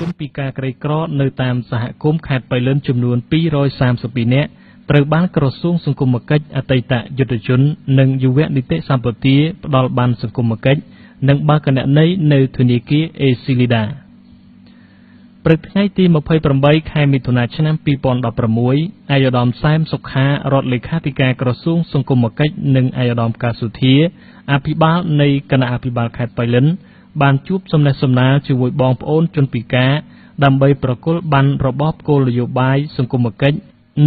ជនពីការក្រីក្រនៅតាមសហគមន៍ខេត្តបៃលិនចំនួន232នាក់ត្រូវបានក្រសួងសង្គមគិច្ចអតីតយុទ្ធជននិងយុវនីតិសម្បទាផ្ដល់ប័ណ្ណសង្គមគិច្ចនិងបើកគណនីនៅធនាគារអេស៊ីលីដាព្រឹកថ្ងៃទី28ខែមិថុនាឆ្នាំ2016អាយដាមសែមសុខារដ្ឋលេខាធិការក្រសួងសង្គមគិច្ចនិងអាយដាមកៅសុធាអភិបាលនៃគណៈអភិបាលខេត្តបៃលិនបានជួបសំណេះសំណាលជាមួយបងប្អូនជនពិការដើម្បីប្រគល់ប័ណ្ណរបបគោលនយោបាយសង្គមគិច្ច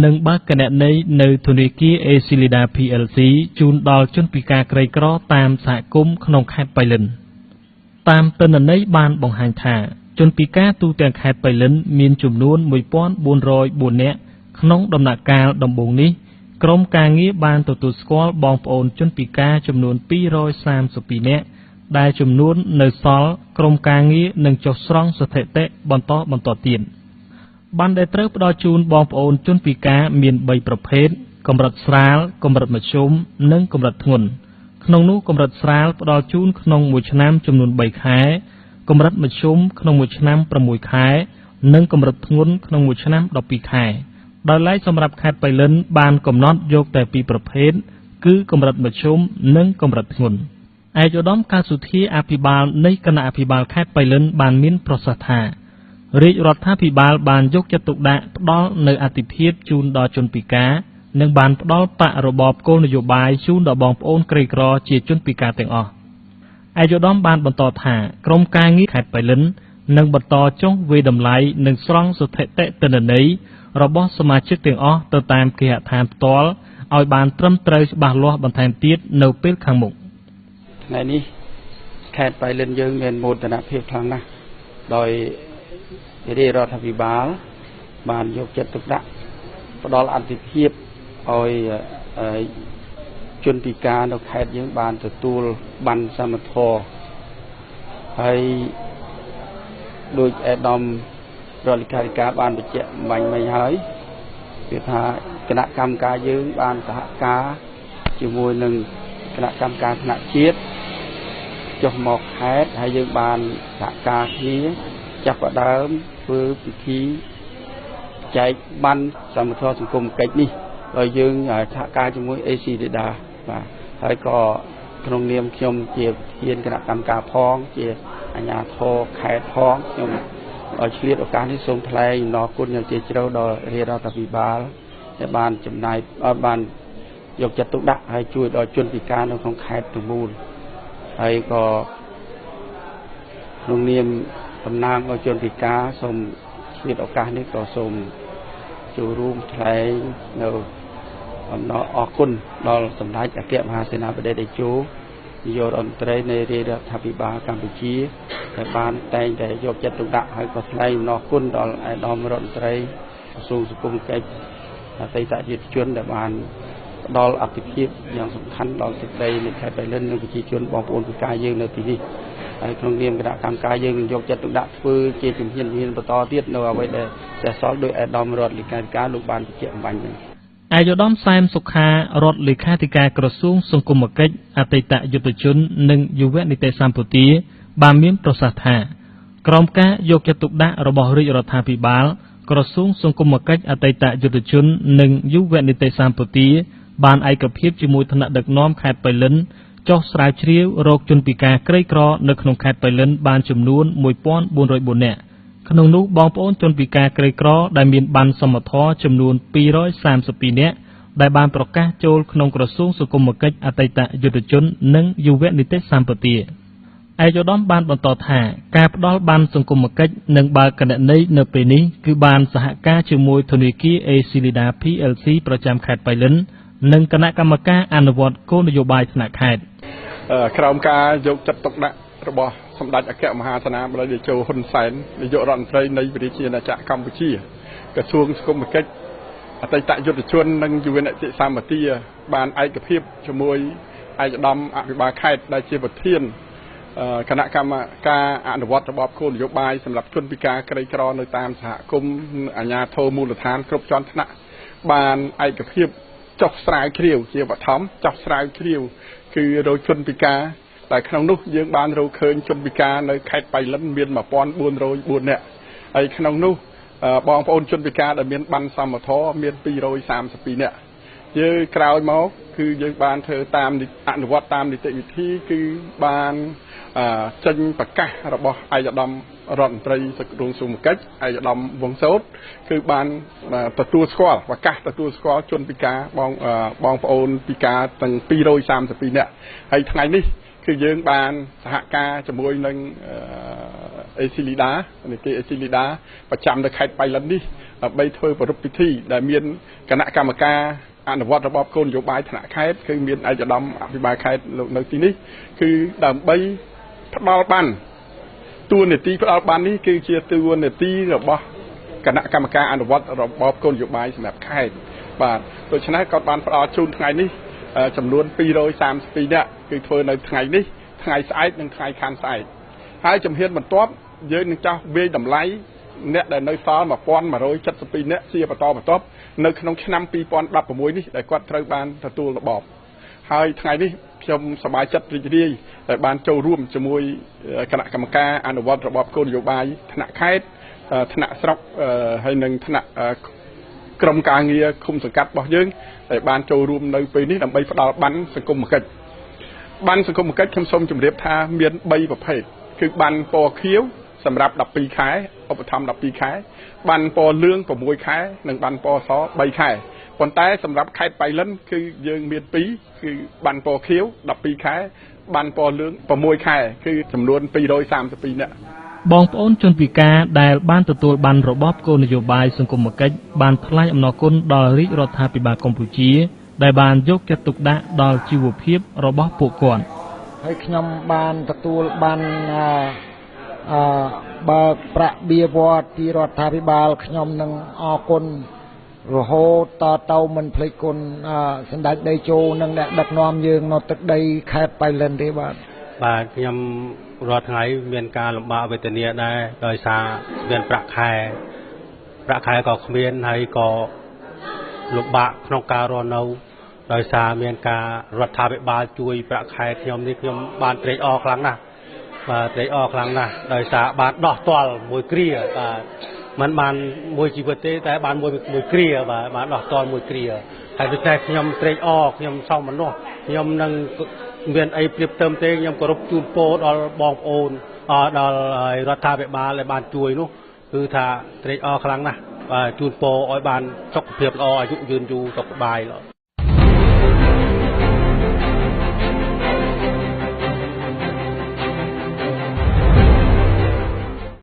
និងបើកគណនីនៅធនាគារអេស៊ីលីដា PLC ជូនដល់ជនពិការក្រីក្រតាមសហគមន៍ក្នុងខេត្តបៃលិនតាមទិន្នន័យបានបង្ហាញថាជនពិការទូទាំងខេត្តបៃលិនមានចំនួន1404នាក់ក្នុងដំណាក់កាលដំបូងនេះក្រមការងារបានទទួលស្គាល់បងប្អូនជនពិការចំនួន232នាក់ដែលចំនួននៅសល់ក្រមការងារនឹងចុះស្រង់ស្ថិតិបន្តទៀតបានដែលត្រូវផ្ដល់ជូនបងប្អូនជនពិការមាន3ប្រភេទកម្រិតស្រាលកម្រិតមធ្យមនិងកម្រិតធ្ងន់ក្នុងនោះកម្រិតស្រាលផ្ដល់ជូនក្នុងមួយឆ្នាំចំនួន3ខែកម្រិតមធ្យមក្នុងមួយឆ្នាំ6ខែនិងកម្រិតធ្ងន់ក្នុងមួយឆ្នាំ12ខែដោយឡែកសម្រាប់ខេត្តបៃលិនបានកំណត់យកតែពីរប្រភេទគឺកម្រិតមធ្យមនិងកម្រិតធ្ងន់ឯកឧត្តមកៅសុធាអភិបាលនៃគណៈអភិបាលខេត្តបៃលិនបានមានប្រសាសន៍ថារាជរដ្ឋាភិបាលបានយកចិត្តទុកដាក់ផ្ដល់នូវអាទិភាពជូនដល់ជនពិការនិងបានផ្ដល់ប័ណ្ណរបបគោលនយោបាយជូនដល់បងប្អូនក្រីក្រជាជនពិការទាំងអស់ឯកឧត្តមបានបន្តថាក្រមការងារខេត្តបៃលិននឹងបន្តចុះវាយតម្លៃនិងស្រង់ស្ថិតិទិន្នន័យរបស់សមាជិកទាំងអស់ទៅតាមគេហដ្ឋានផ្ទាល់ឲ្យបានត្រឹមត្រូវច្បាស់លាស់បន្ថែមទៀតនៅពេលខាងមុខថ្ងៃនេះខេត្តបៃលិនយើងមានមោទនភាពខ្លាំងណាស់ដោយរាជរដ្ឋាភិបាលបានយកចិត្តទុកដាក់ផ្ដល់អាទិភាពឲ្យជនពិការនៅខេត្តយើងបានទទួលប័ណ្ណសមត្ថភាពហើយដោយអាដាមរដ្ឋលេខាធិការបានបញ្ជាក់មិញហើយគឺថាគណៈកម្មការយើងបានសហការជាមួយនឹងគណៈកម្មការថ្នាក់ជាតិចុះមកខេត្តហើយយើងបានសហការគ្នាចាប់ផ្ដើមធ្វើពិធីចែកប័ណ្ណសមត្ថភាពសង្គមគិច្ចនេះដោយយើងសហការជាមួយអេស៊ីលីដាបាទហើយក៏ក្នុងនាមខ្ញុំជាប្រធានគណៈកម្មការផងជាអាជ្ញាធរខេត្តផងខ្ញុំឲ្យឆ្លៀតឱកាសនេះសូមថ្លែងអំណរគុណយ៉ាងជ្រាលជ្រៅដល់រាជរដ្ឋាភិបាលដែលបានចំណាយបានយកចិត្តទុកដាក់ហើយជួយដល់ជនពិការនៅក្នុងខេត្តទាំងមូលហើយក៏ក្នុងនាមតំណាងឲ្យជនពិការសូមឆ្លៀតឱកាសនេះក៏សូមចូលរួមថ្លែងនៅអំណរអរគុណដល់សម្ដេចអគ្គមហាសេនាបតីតេជោនាយករដ្ឋមន្ត្រីនៃរាជរដ្ឋាភិបាលកម្ពុជាដែលបានតែងតែយកចិត្តទុកដាក់ហើយក៏ថ្លែងអំណរគុណដល់អាដាមរដ្ឋមន្ត្រីក្រសួងសង្គមគិច្ចអតីតយុទ្ធជនដែលបានផ្ដល់អភិភាពយ៉ាងសំខាន់ដល់សេចក្តីនៃខេត្តបៃលិននិងប្រជាជនបងប្អូនពិការយើងនៅទីនេះហើយក្នុងនាមគណៈកម្មការយើងនឹងយកចិត្តទុកដាក់ធ្វើជាជំហានបន្តទៀតនៅអ្វីដែលសេសសល់ដោយអាដាមរដ្ឋលេខាធិការលោកបានបញ្ជាក់អំបញ្ញនេះឯកឧត្តមសែមសុខារដ្ឋលេខាធិការក្រសួងសង្គមគិច្ចអតីតយុទ្ធជននិងយុវនីតិសម្បទាបានមានប្រសាសន៍ថាក្រោមការយកចិត្តទុកដាក់របស់រាជរដ្ឋាភិបាលក្រសួងសង្គមគិច្ចអតីតយុទ្ធជននិងយុវនីតិសម្បទាបានឯកភាពជាមួយថ្នាក់ដឹកនាំខេត្តបៃលិនចុះស្រាវជ្រាវរកជនពិការក្រីក្រនៅក្នុងខេត្តបៃលិនបានចំនួន1404នាក់ក្នុងនោះបងប្អូនជនពិការក្រីក្រដែលមានប័ណ្ណសមត្ថភាពចំនួន232នាក់ដែលបានប្រកាសចូលក្នុងក្រសួងសង្គមគិច្ចអតីតយុទ្ធជននិងយុវនីតិសម្បទាឯកឧត្តមបានបន្តថាការផ្ដល់ប័ណ្ណសង្គមគិច្ចនិងបើកគណនីនៅពេលនេះគឺបានសហការជាមួយធនាគារអេស៊ីលីដា PLC ប្រចាំខេត្តបៃលិននិងគណៈកម្មការអនុវត្តគោលនយោបាយថ្នាក់ខេត្តក្រោមការយកចិត្តទុកដាក់របស់សម្ដេចអគ្គមហាសេនាបតីតេជោហ៊ុនសែននាយករដ្ឋមន្ត្រីនៃប្រជាណាចក្រកម្ពុជាក្រសួងសង្គមគិច្ចអតីតយុទ្ធជននិងយុវនីតិសម្បទាបានឯកភាពជាមួយឯកឧត្តមអភិបាលខេត្តដែលជាប្រធានគណៈកម្មការអនុវត្តរបបគោលនយោបាយសម្រាប់ជនពិការក្រីក្រនៅតាមសហគមន៍អាជ្ញាធរមូលដ្ឋានគ្រប់ជាន់ថ្នាក់បានឯកភាពចុះស្រាវជ្រាវជាបឋមចុះស្រាវជ្រាវគឺរកជនពិការតែក្នុងនោះយើងបានរកឃើញជនពិការនៅខេត្តបៃលិនមាន1404នាក់ ហើយក្នុងនោះបងប្អូនជនពិការដែលមានបានសមត្ថភាពមាន232នាក់យើងក្រោយមកគឺយើងបានធ្វើតាមអនុវត្តតាមនីតិវិធីគឺបានចេញប្រកាសរបស់ឯកឧត្តមរដ្ឋមន្ត្រីក្រសួងសុខាភិបាលឯកឧត្តមវង្សសូត្រគឺបានទទួលស្គាល់ប្រកាសទទួលស្គាល់ជនពិការបងប្អូនពិការទាំង232នាក់ហើយថ្ងៃនេះគឺយើងបានសហការជាមួយនឹងអេស៊ីលីដានីតិអេស៊ីលីដាប្រចាំនៅខេត្តបៃលិននេះដើម្បីធ្វើប្រពៃពិធីដែលមានគណៈកម្មការអនុវត្តរបបគោលនយោបាយថ្នាក់ខេត្តគឺមានឯកឧត្តមអភិបាលខេត្តនៅទីនេះគឺដើម្បីផ្ដល់បានតួនាទីផ្ដល់បាននេះគឺជាតួនាទីរបស់គណៈកម្មការអនុវត្តរបបគោលនយោបាយសម្រាប់ខេត្តបាទដូច្នេះគាត់បានផ្ដល់ជូនថ្ងៃនេះចំនួន232នាក់គឺធ្វើនៅថ្ងៃនេះថ្ងៃស្អែកនិងថ្ងៃខាងស្អែកហើយជំហានបន្ទាប់យើងនឹងចោះវាយតម្លៃអ្នកដែលនៅសល់1172នាក់ជាបន្តបន្ទាប់នៅក្នុងឆ្នាំ2016នេះដែលគាត់ត្រូវបានទទួលរបបហើយថ្ងៃនេះខ្ញុំសប្បាយចិត្តរីករាយដែលបានចូលរួមជាមួយគណៈកម្មការអនុវត្តរបបគោលនយោបាយថ្នាក់ខេត្តថ្នាក់ស្រុកហើយនិងថ្នាក់ក្រុមការងារឃុំសង្កាត់របស់យើងដែលបានចូលរួមនៅពេលនេះដើម្បីផ្ដល់បានសង្គមគិច្ចបានសង្គមគិច្ចខ្ញុំសូមជម្រាបថាមាន3ប្រភេទគឺបានពណ៌ខៀវសម្រាប់12ខែឧបត្ថម្ភ12ខែបានពណ៌លឿង6ខែនិងបានពណ៌ស3ខែប៉ុន្តែសម្រាប់ខេត្តបៃលិនគឺយើងមាន2គឺបានពណ៌ខៀវ12ខែបានពណ៌លឿង6ខែគឺចំនួន232នាក់បងប្អូនជនពិការដែលបានទទួលបានរបបគោលនយោបាយសង្គមគិច្ចបានថ្លែងអំណរគុណដល់រាជរដ្ឋាភិបាលកម្ពុជាដែលបានយកចិត្តទុកដាក់ដល់ជីវភាពរបស់ពួកគាត់ហើយខ្ញុំបានទទួលបានបើកប្រាក់បៀវត្សពីរដ្ឋាភិបាលខ្ញុំនឹងអរគុណរហូតតមិនភ្លេចគុណសម្ដេចតេជោនិងអ្នកដឹកនាំយើងនៅទឹកដីខេត្តបៃលិនទេបាទខ្ញុំរាល់ថ្ងៃមានការលំបាកវេទនាដែរដោយសារមានប្រាក់ខែក៏គ្មានហើយក៏លំបាកក្នុងការរស់នៅដោយសារមានការរដ្ឋាភិបាលជួយប្រាក់ខែខ្ញុំនេះខ្ញុំបានត្រេកអរខ្លាំងណាស់ត្រេកអរខ្លាំងណាស់ដោយសារបានដោះទាល់មួយគ្រាមិនបានមួយជីវិតទេតែបានមួយគ្រាបានដោះទាល់មួយគ្រាហើយដូច្នេះខ្ញុំត្រេកអរខ្ញុំសោមនស្សខ្ញុំនឹងមានអីព្រៀបផ្ទឹមទេខ្ញុំគោរពជូនពរដល់បងប្អូនដល់រដ្ឋាភិបាលដែលបានជួយនោះគឺថាត្រេកអរខ្លាំងណាស់ជូនពរឲ្យបានសុខភាពល្អអាយុយឺនយូរសុខសប្បាយ